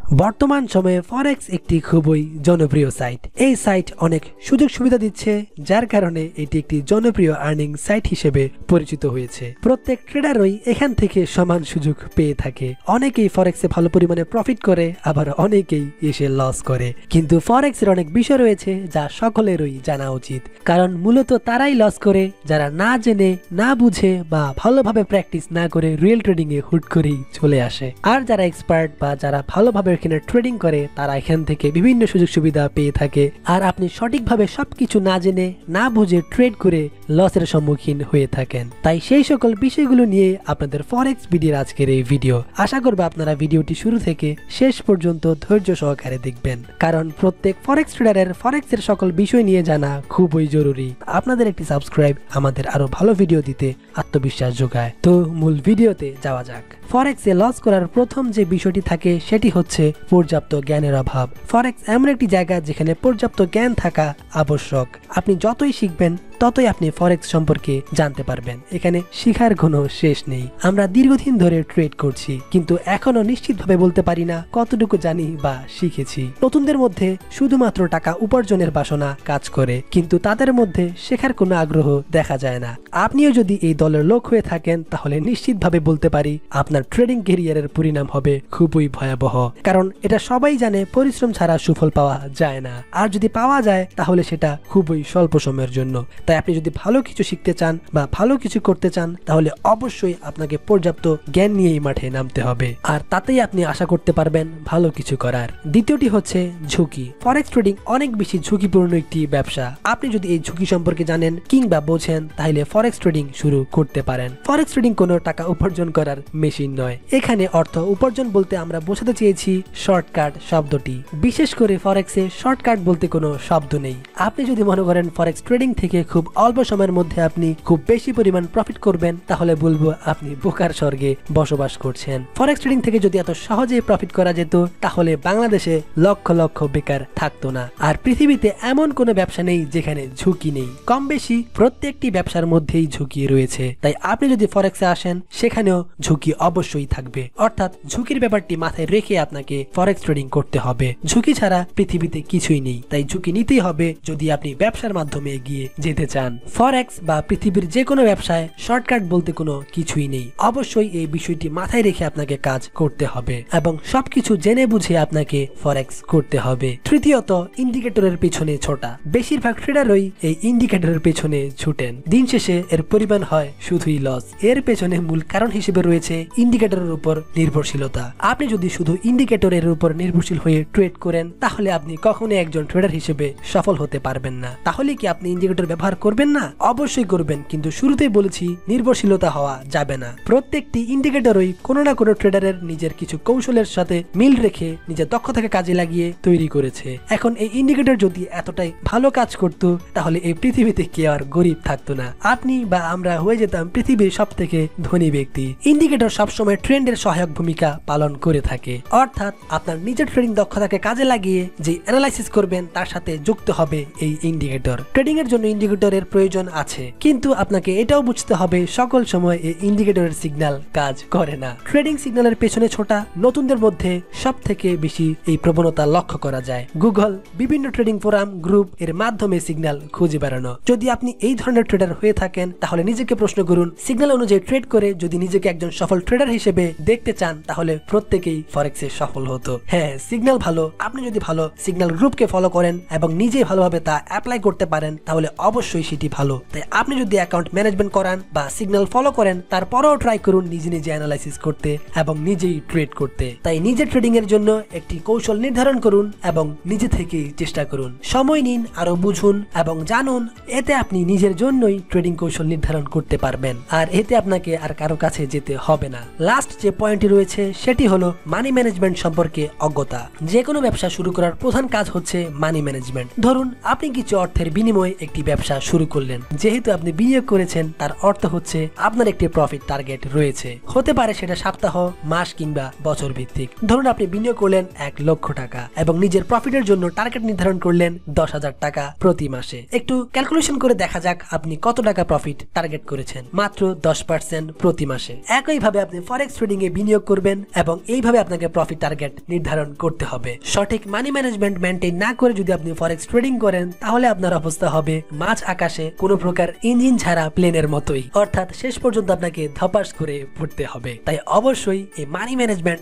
বর্তমান সময়ে ফরেক্স একটি খুবই জনপ্রিয় সাইট। এই সাইট অনেক সুযোগ সুবিধা দিচ্ছে, যার কারণে এটি একটি জনপ্রিয় আর্নিং সাইট হিসেবে পরিচিত হয়েছে। প্রত্যেক ট্রেডারই এখান থেকে সমান সুযোগ পেয়ে থাকে। অনেকেই ফরেক্সে ভালো পরিমাণে প্রফিট করে, আবার অনেকেই এসে লস করে। কিন্তু ফরেক্সের অনেক বিষয় রয়েছে যা সকলেরই জানা উচিত, কারণ মূলত তারাই লস করে যারা না জেনে, না বুঝে বা ভালোভাবে প্র্যাকটিস না করে রিয়েল ট্রেডিং এ হুট করেই চলে আসে। আর যারা এক্সপার্ট বা যারা ভালোভাবে এখানে ট্রেডিং করে, তারা এখান থেকে বিভিন্ন সুযোগ সুবিধা পেয়ে থাকে। আর আপনি সঠিকভাবে সবকিছু না জেনে, না বুঝে ট্রেড করে লসের সম্মুখীন হয়ে থাকেন। তাই সেই সকল বিষয়গুলো নিয়ে আপনাদের ফরেক্স ভিডিওর আজকের এই ভিডিও। আশা করব আপনারা ভিডিওটি শুরু থেকে শেষ পর্যন্ত ধৈর্য সহকারে দেখবেন, কারণ প্রত্যেক ফরেক্স ট্রেডারের ফরেক্সের সকল বিষয় নিয়ে জানা খুবই জরুরি। আপনাদের একটি সাবস্ক্রাইব আমাদের আরো ভালো ভিডিও দিতে আত্মবিশ্বাস যোগায়। তো মূল ভিডিওতে যাওয়া যাক। ফরেক্সে লস করার প্রথম যে বিষয়টি থাকে সেটি হচ্ছে পর্যাপ্ত জ্ঞানের অভাব। ফরেক্স এমন একটি জায়গা যেখানে পর্যাপ্ত জ্ঞান থাকা আবশ্যক। আপনি যতই শিখবেন ততই আপনি ফরেক্স সম্পর্কে জানতে পারবেন। এখানে শিখার কোনো শেষ নেই। আমরা দীর্ঘদিন ধরে ট্রেড করছি, কিন্তু এখনো নিশ্চিতভাবে বলতে পারি না কতটুকু জানি বা শিখেছি। নতুনদের মধ্যে শুধুমাত্র টাকা উপার্জনের বাসনা কাজ করে, কিন্তু তাদের মধ্যে শেখার কোনো আগ্রহ দেখা যায় না। আপনিও যদি এই দলের লোক হয়ে থাকেন, তাহলে নিশ্চিতভাবে বলতে পারি আপনার ট্রেডিং ক্যারিয়ারের পরিণাম হবে খুবই ভয়াবহ। কারণ এটা সবাই জানে, পরিশ্রম ছাড়া সুফল পাওয়া যায় না। আর যদি পাওয়া যায় তাহলে সেটা খুবই স্বল্প সময়ের জন্য। তাই আপনি যদি ভালো কিছু শিখতে চান বা ভালো কিছু করতে চান, তাহলে অবশ্যই আপনাকে পর্যাপ্ত জ্ঞান নিয়েই মাঠে নামতে হবে। আর তাতেই আপনি আশা করতে পারবেন ভালো কিছু করার। দ্বিতীয়টি হচ্ছে ঝুঁকি। ফরেক্স ট্রেডিং অনেক বেশি ঝুঁকিপূর্ণ একটি ব্যবসা। আপনি যদি এই ঝুঁকি সম্পর্কে জানেন কিংবা বোঝেন, তাহলে ফরেক্স ট্রেডিং শুরু করতে পারেন। ফরেক্স ট্রেডিং কোনো টাকা উপার্জন করার মেশিন নয়। এখানে অর্থ উপার্জন বলতে আমরা বোঝাতে চেয়েছি শর্টকাট শব্দটি। বিশেষ করে ফরেক্সে শর্টকাট বলতে কোনো শব্দ নেই। আপনি যদি মনে করেন ফরেক্স ট্রেডিং থেকে খুব অল্প সময়ের মধ্যে আপনি খুব বেশি পরিমাণ প্রফিট করবেন, তাহলে বলবো আপনি বোকার স্বর্গে বসবাস করছেন। ফরেক্স ট্রেডিং থেকে যদি এত সহজে প্রফিট করা যেত, তাহলে বাংলাদেশে লক্ষ লক্ষ বেকার থাকতো না। আর পৃথিবীতে এমন কোনো ব্যবসা নেই যেখানে ঝুঁকি নেই। কম বেশি প্রত্যেকটি ব্যবসার মধ্যেই ঝুঁকি রয়েছে। তাই আপনি যদি ফরেক্সে আসেন, সেখানেও ঝুঁকি অবশ্যই থাকবে। অর্থাৎ ঝুঁকির ব্যাপারটি মাথায় রেখে আপনাকে ফরেক্স ট্রেডিং করতে হবে। ঝুঁকি ছাড়া পৃথিবীতে কিছুই নেই। তাই ঝুঁকি নিতেই হবে যদি আপনি ব্যবসার মাধ্যমে এগিয়ে যেতে চান। ফরেক্স বা পৃথিবীর যে কোনো ব্যবসায় শর্টকাট বলতে কোনো কিছুই নেই। অবশ্যই এই বিষয়টি মাথায় রেখে আপনাকে কাজ করতে হবে এবং সবকিছু জেনে বুঝে আপনাকে ফরেক্স করতে হবে। তৃতীয়ত, ইন্ডিকেটরের পেছনে ছোটা। বেশিরভাগ ট্রেডারই এই ইন্ডিকেটরের পেছনে ছুটেন। দিন শেষে এর পরিমাণ হয় শুধুই লস। এর পেছনে মূল কারণ হিসেবে রয়েছে ইন্ডিকেটরের উপর নির্ভরশীলতা। আপনি যদি শুধু ইন্ডিকেটরের উপর নির্ভরশীল হয়ে ট্রেড করেন, তাহলে আপনি কখনোই একজন ট্রেডার হিসেবে সফল হতে পারবেন না। তাহলে কি আপনি ইন্ডিকেটর ব্যবহার করবেন না? অবশ্যই করবেন, কিন্তু শুরুতেই বলেছি নির্ভরশীলতা হওয়া যাবে না। প্রত্যেকটি ইন্ডিকেটরই কোনো না কোনো ট্রেডারের নিজের কিছু কৌশলের সাথে মিল রেখে নিজের দক্ষতাকে কাজে লাগিয়ে তৈরি করেছে। এখন এই ইন্ডিকেটর যদি এতটাই ভালো কাজ করত, তাহলে এই পৃথিবীতে কে আর গরিব থাকতো না। আপনি বা আমরা হয়ে যেতাম পৃথিবীর সব থেকে ধনী ব্যক্তি। ইন্ডিকেটর সবসময় ট্রেন্ডের সহায়ক ভূমিকা পালন করে থাকে। অর্থাৎ আপনার নিজের ট্রেডিং দক্ষতাকে কাজে লাগিয়ে যে অ্যানালাইসিস করবেন, তার সাথে যুক্ত হবে এই ইন্ডিকেটর। ট্রেডিং এর জন্য ইন্ডিকেটরের প্রয়োজন আছে, কিন্তু আপনাকে এটাও বুঝতে হবে সকল সময় এই ইন্ডিকেটরের সিগন্যাল কাজ করে না। ট্রেডিং সিগন্যালের পেছনে ছোটা নতুনদের মধ্যে সব থেকে বেশি এই প্রবণতা লক্ষ্য করা যায়। গুগল, বিভিন্ন ট্রেডিং ফোরাম, গ্রুপ এর মাধ্যমে সিগন্যাল খুঁজে বেড়ানো। যদি আপনি এই ধরনের ট্রেডার হয়ে থাকেন, তাহলে নিজেকে প্রশ্ন করুন, সিগন্যাল অনুযায়ী ট্রেড করে যদি নিজেকে একজন সফল ট্রেডার হিসেবে দেখতে চান, তাহলে প্রত্যেকেই ফরেক্সে সফল হতো। হ্যাঁ, সিগন্যাল ভালো। আপনি যদি ভালো সিগন্যাল গ্রুপকে ফলো করেন এবং নিজেই ভালোভাবে তা অ্যাপ্লাই করতে পারেন, তাহলে অবশ্যই সেটি ভালো। তাই আপনি যদি অ্যাকাউন্ট ম্যানেজমেন্ট করান বা সিগন্যাল ফলো করেন, তারপরেও ট্রাই করুন নিজে নিজে অ্যানালাইসিস করতে এবং নিজেই ট্রেড করতে। তাই নিজের ট্রেডিং এর জন্য একটি কৌশল নির্ধারণ করুন এবং নিজে থেকেই চেষ্টা করুন। সময় নিন, আরো বুঝুন এবং জানুন। এতে আপনি নিজের জন্যই ট্রেডিং কৌশল নির্ধারণ করতে পারবেন, আর এতে আপনাকে আর কারো কাছে যেতে হবে না। লাস্ট যে পয়েন্টটি রয়েছে সেটি হলো মানি ম্যানেজমেন্ট সম্পর্কে অজ্ঞতা। যে কোনো ব্যবসা শুরু করার প্রধান কাজ হচ্ছে মানি ম্যানেজমেন্ট। ধরুন আপনি কিছু অর্থের বিনিময়ে একটি ব্যবসা শুরু করলেন। যেহেতু আপনি বিনিয়োগ করেছেন তার অর্থ হচ্ছে আপনার একটি প্রফিট টার্গেট রয়েছে। হতে পারে সেটা সপ্তাহ, মাস কিংবা বছর ভিত্তিক। ধরুন আপনি বিনিয়োগ করলেন 1 লক্ষ টাকা এবং নিজের প্রফিটের জন্য টার্গেট নির্ধারণ করলেন 10,000 টাকা প্রতি মাসে। একটু ক্যালকুলেশন করে দেখা যাক আপনি কত টাকা প্রফিট টার্গেট করেছেন। মাত্র 10% প্রতি মাসে। একইভাবে আপনি ফরেক্স ট্রেডিং এ বিনিয়োগ করবেন এবং এইভাবে আপনাকে প্রফিট টার্গেট নির্ধারণ করতে হবে। সঠিক মানি ম্যানেজমেন্ট মেনটেন না করে যদি আপনি ফরেক্স ট্রেডিং করেন তাহলে আপনার অবস্থা হবে মাঝ আকাশে কোনো প্রকার ইঞ্জিন ছাড়া প্লেনের মতোই, অর্থাৎ শেষ পর্যন্ত আপনাকে ধপাস করে পড়তে হবে। তাই অবশ্যই এই মানি ম্যানেজমেন্ট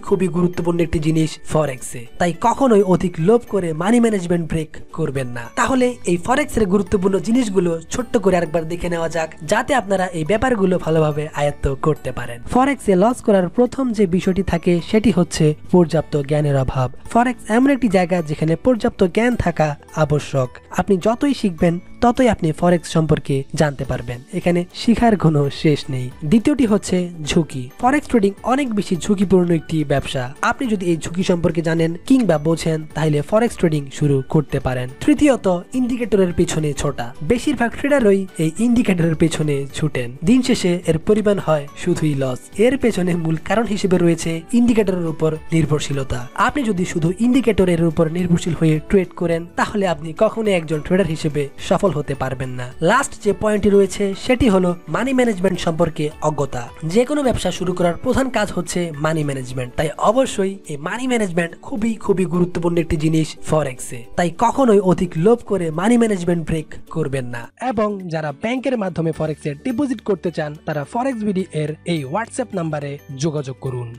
খুবই গুরুত্বপূর্ণ একটি জিনিস ফরেক্সে। তাই কখনোই অধিক লোভ করে মানি ম্যানেজমেন্ট ব্রেক করবেন না। তাহলে এই ফরেক্স এর গুরুত্বপূর্ণ জিনিসগুলো ছোট্ট করে আরেকবার দেখে নেওয়া যাক, যাতে আপনারা এই ব্যাপারগুলো ভালোভাবে আয়ত্ত করতে পারেন। ফরেক্সে লস করার প্রথম যে বিষয়টি থাকে সেটি হচ্ছে পর্যাপ্ত জ্ঞানের অভাব। ফরেক্স এমন একটি জায়গা যেখানে পর্যাপ্ত জ্ঞান থাকা আবশ্যক। আপনি যতই শিখবেন ততই আপনি ফরেক্স সম্পর্কে জানতে পারবেন। এখানে শিখার কোনো শেষ নেই। দ্বিতীয়টি হচ্ছে ঝুঁকি। ফরেক্স ট্রেডিং অনেক বেশি ঝুঁকিপূর্ণ একটি ব্যবসা। আপনি যদি এই ঝুঁকি সম্পর্কে জানেন কিংবা বোঝেন তাহলে ফরেক্স ট্রেডিং শুরু করতে পারেন। তৃতীয়ত, ইন্ডিকেটরের পিছনে ছোটা। বেশিরভাগ ট্রেডারই এই ইন্ডিকেটরের পেছনে ছুটেন। দিন শেষে এর পরিমাণ হয় শুধুই লস। এর পেছনে মূল কারণ হিসেবে রয়েছে ইন্ডিকেটরের উপর নির্ভরশীলতা। আপনি যদি শুধু ইন্ডিকেটরের উপর নির্ভরশীল হয়ে ট্রেড করেন তাহলে আপনি কখনোই একজন ট্রেডার হিসেবে সফল হতে পারবেন না। লাস্ট যে পয়েন্টটি রয়েছে সেটি হলো মানি ম্যানেজমেন্ট সম্পর্কে অজ্ঞতা। যে কোনো ব্যবসা শুরু করার প্রধান কাজ হচ্ছে মানি ম্যানেজমেন্ট। তাই অবশ্যই এই মানি ম্যানেজমেন্ট খুবই গুরুত্বপূর্ণ একটি জিনিস ফরেক্সে। তাই কখনোই অধিক লোভ করে মানি ম্যানেজমেন্ট ব্রেক করবেন না। এবং যারা ব্যাংকের মাধ্যমে ফরেক্সে ডিপোজিট করতে চান তারা ফরেক্স বিডি এর এই হোয়াটসঅ্যাপ নাম্বারে যোগাযোগ করুন।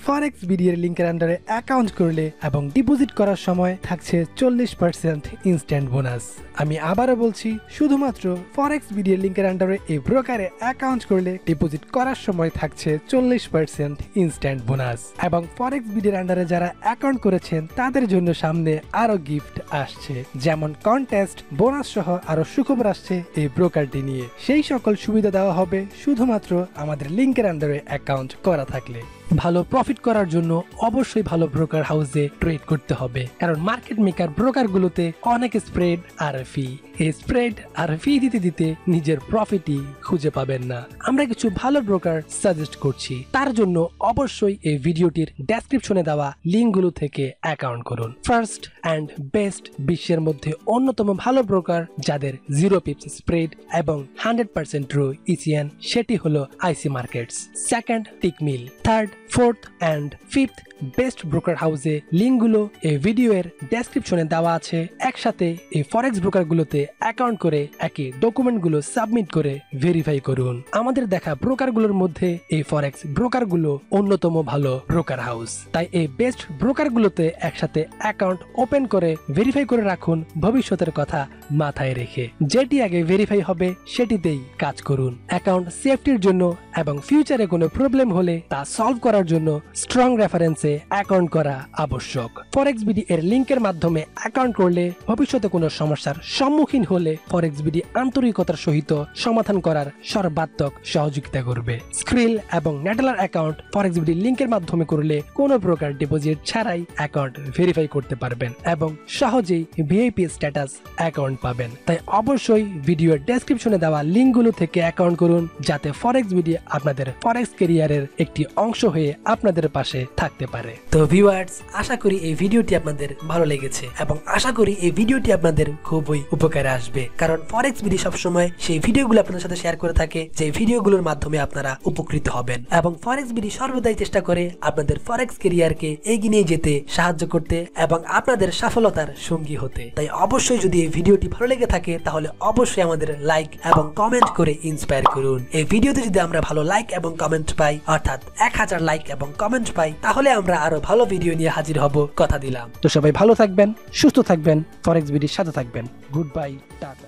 ফরেক্স বিডি এর লিংকের আন্ডারে অ্যাকাউন্ট করলে এবং ডিপোজিট করার সময় থাকছে 40% ইনস্ট্যান্ট বোনাস। আমি আবারও বলছি, শুধুমাত্র ফরেক্স বিডি এর লিংকের আন্ডারে এই ব্রোকারে অ্যাকাউন্ট করলে ডিপোজিট করার সময় থাকছে 40% ইনস্ট্যান্ট বোনাস। এবং ফরেক্স বিডি এর আন্ডারে যারা অ্যাকাউন্ট করেছেন তাদের জন্য সামনে আরো গিফট আসছে, যেমন কন্টেস্ট, বোনাস সহ আরো সুখবর আসছে এই ব্রোকারটি নিয়ে। সেই সকল সুবিধা দেওয়া হবে শুধুমাত্র আমাদের লিংকের আন্ডারে অ্যাকাউন্ট করা থাকলে। ভালো প্রফিট করার জন্য অবশ্যই ভালো ব্রোকার হাউসে ট্রেড করতে হবে, কারণ মার্কেট মেকার ব্রোকার গুলোতে অনেক স্প্রেড আর ফি। এই স্প্রেড আর ফি দিতে দিতে নিজের প্রফিটই খুঁজে পাবেন না। আমরা কিছু ভালো ব্রোকার সাজেস্ট করছি, তার জন্য অবশ্যই এই ভিডিওটির ডেসক্রিপশনে দেওয়া লিঙ্কগুলো থেকে অ্যাকাউন্ট করুন। ফার্স্ট অ্যান্ড বেস্ট, বিশ্বের মধ্যে অন্যতম ভালো ব্রোকার যাদের 0 পিপস স্প্রেড এবং 100% ট্রু ইসিএন, সেটি হলো IC Markets. Second, Tickmill. Third, fourth and fifth best broker হাউসে লিঙ্কগুলো এই ভিডিওর ডেসক্রিপশনে দেওয়া আছে। একসাথে এই ফরেক্স ব্রোকার গুলোতে অ্যাকাউন্ট করে একই ডকুমেন্টগুলো সাবমিট করে ভেরিফাই করুন। আমাদের দেখা ব্রোকার গুলোর মধ্যে এই ফরেক্স ব্রোকার গুলো অন্যতম ভালো ব্রোকার হাউস। তাই এই বেস্ট ব্রোকার গুলোতে একসাথে অ্যাকাউন্ট ওপেন করে ভেরিফাই করে রাখুন, ভবিষ্যতের কথা মাথায় রেখে। যেটি আগে ভেরিফাই হবে সেটিতেই কাজ করুন। অ্যাকাউন্ট সেফটির জন্য এবং ফিউচারে কোনো প্রবলেম হলে তা সলভ করার জন্য স্ট্রং রেফারেন্সে অ্যাকাউন্ট করা আবশ্যক। ফরেক্স বিডি এর লিংকের মাধ্যমে অ্যাকাউন্ট করলে ভবিষ্যতে কোনো সমস্যার সম্মুখীন হলে ফরেক্স বিডি আন্তরিকতার সহিত সমাধান করার সর্বাত্মক সহযোগিতা করবে। স্ক্রিল এবং নেটেলার অ্যাকাউন্ট ফরেক্স বিডি লিংকের মাধ্যমে করলে কোনো প্রকার ডিপোজিট ছাড়াই অ্যাকাউন্ট ভেরিফাই করতে পারবেন এবং সহজেই ভিআইপি স্ট্যাটাস অ্যাকাউন্ট পাবেন। তাই অবশ্যই ভিডিওর ডেসক্রিপশনে দেওয়া লিঙ্কগুলো থেকে অ্যাকাউন্ট করুন, যাতে ফরেক্স বিডি আপনাদের ফরেক্স ক্যারিয়ারের একটি অংশ হয়ে আপনাদের পাশে থাকতে পারে। তো ভিউয়ার্স, আশা করি এই ভিডিওটি আপনাদের ভালো লেগেছে এবং আশা করি এই ভিডিওটি আপনাদের খুবই উপকারে আসবে, কারণ ফরেক্স বিডি সবসময় সেই ভিডিওগুলো আপনাদের সাথে শেয়ার করে থাকে যে ভিডিওগুলোর মাধ্যমে আপনারা উপকৃত হবেন। এবং ফরেক্স বিডি সর্বদাই চেষ্টা করে আপনাদের ফরেক্স ক্যারিয়ারকে এগিয়ে নিয়ে যেতে সাহায্য করতে এবং আপনাদের সফলতার সঙ্গী হতে। তাই অবশ্যই যদি এই ভিডিওটি ভালো লেগে থাকে তাহলে অবশ্যই আমাদের লাইক এবং কমেন্ট করে ইন্সপায়ার করুন। এই ভিডিওতে যদি আমরা ভালো লাইক এবং কমেন্ট পাই, অর্থাৎ 1000 লাইক এবং কমেন্ট পাই, তাহলে আমরা আরো ভালো ভিডিও নিয়ে হাজির হব, কথা দিলাম। তো সবাই ভালো থাকবেন, সুস্থ থাকবেন, ফরেক্স বিডির সাথে থাকবেন। Good bye, tata.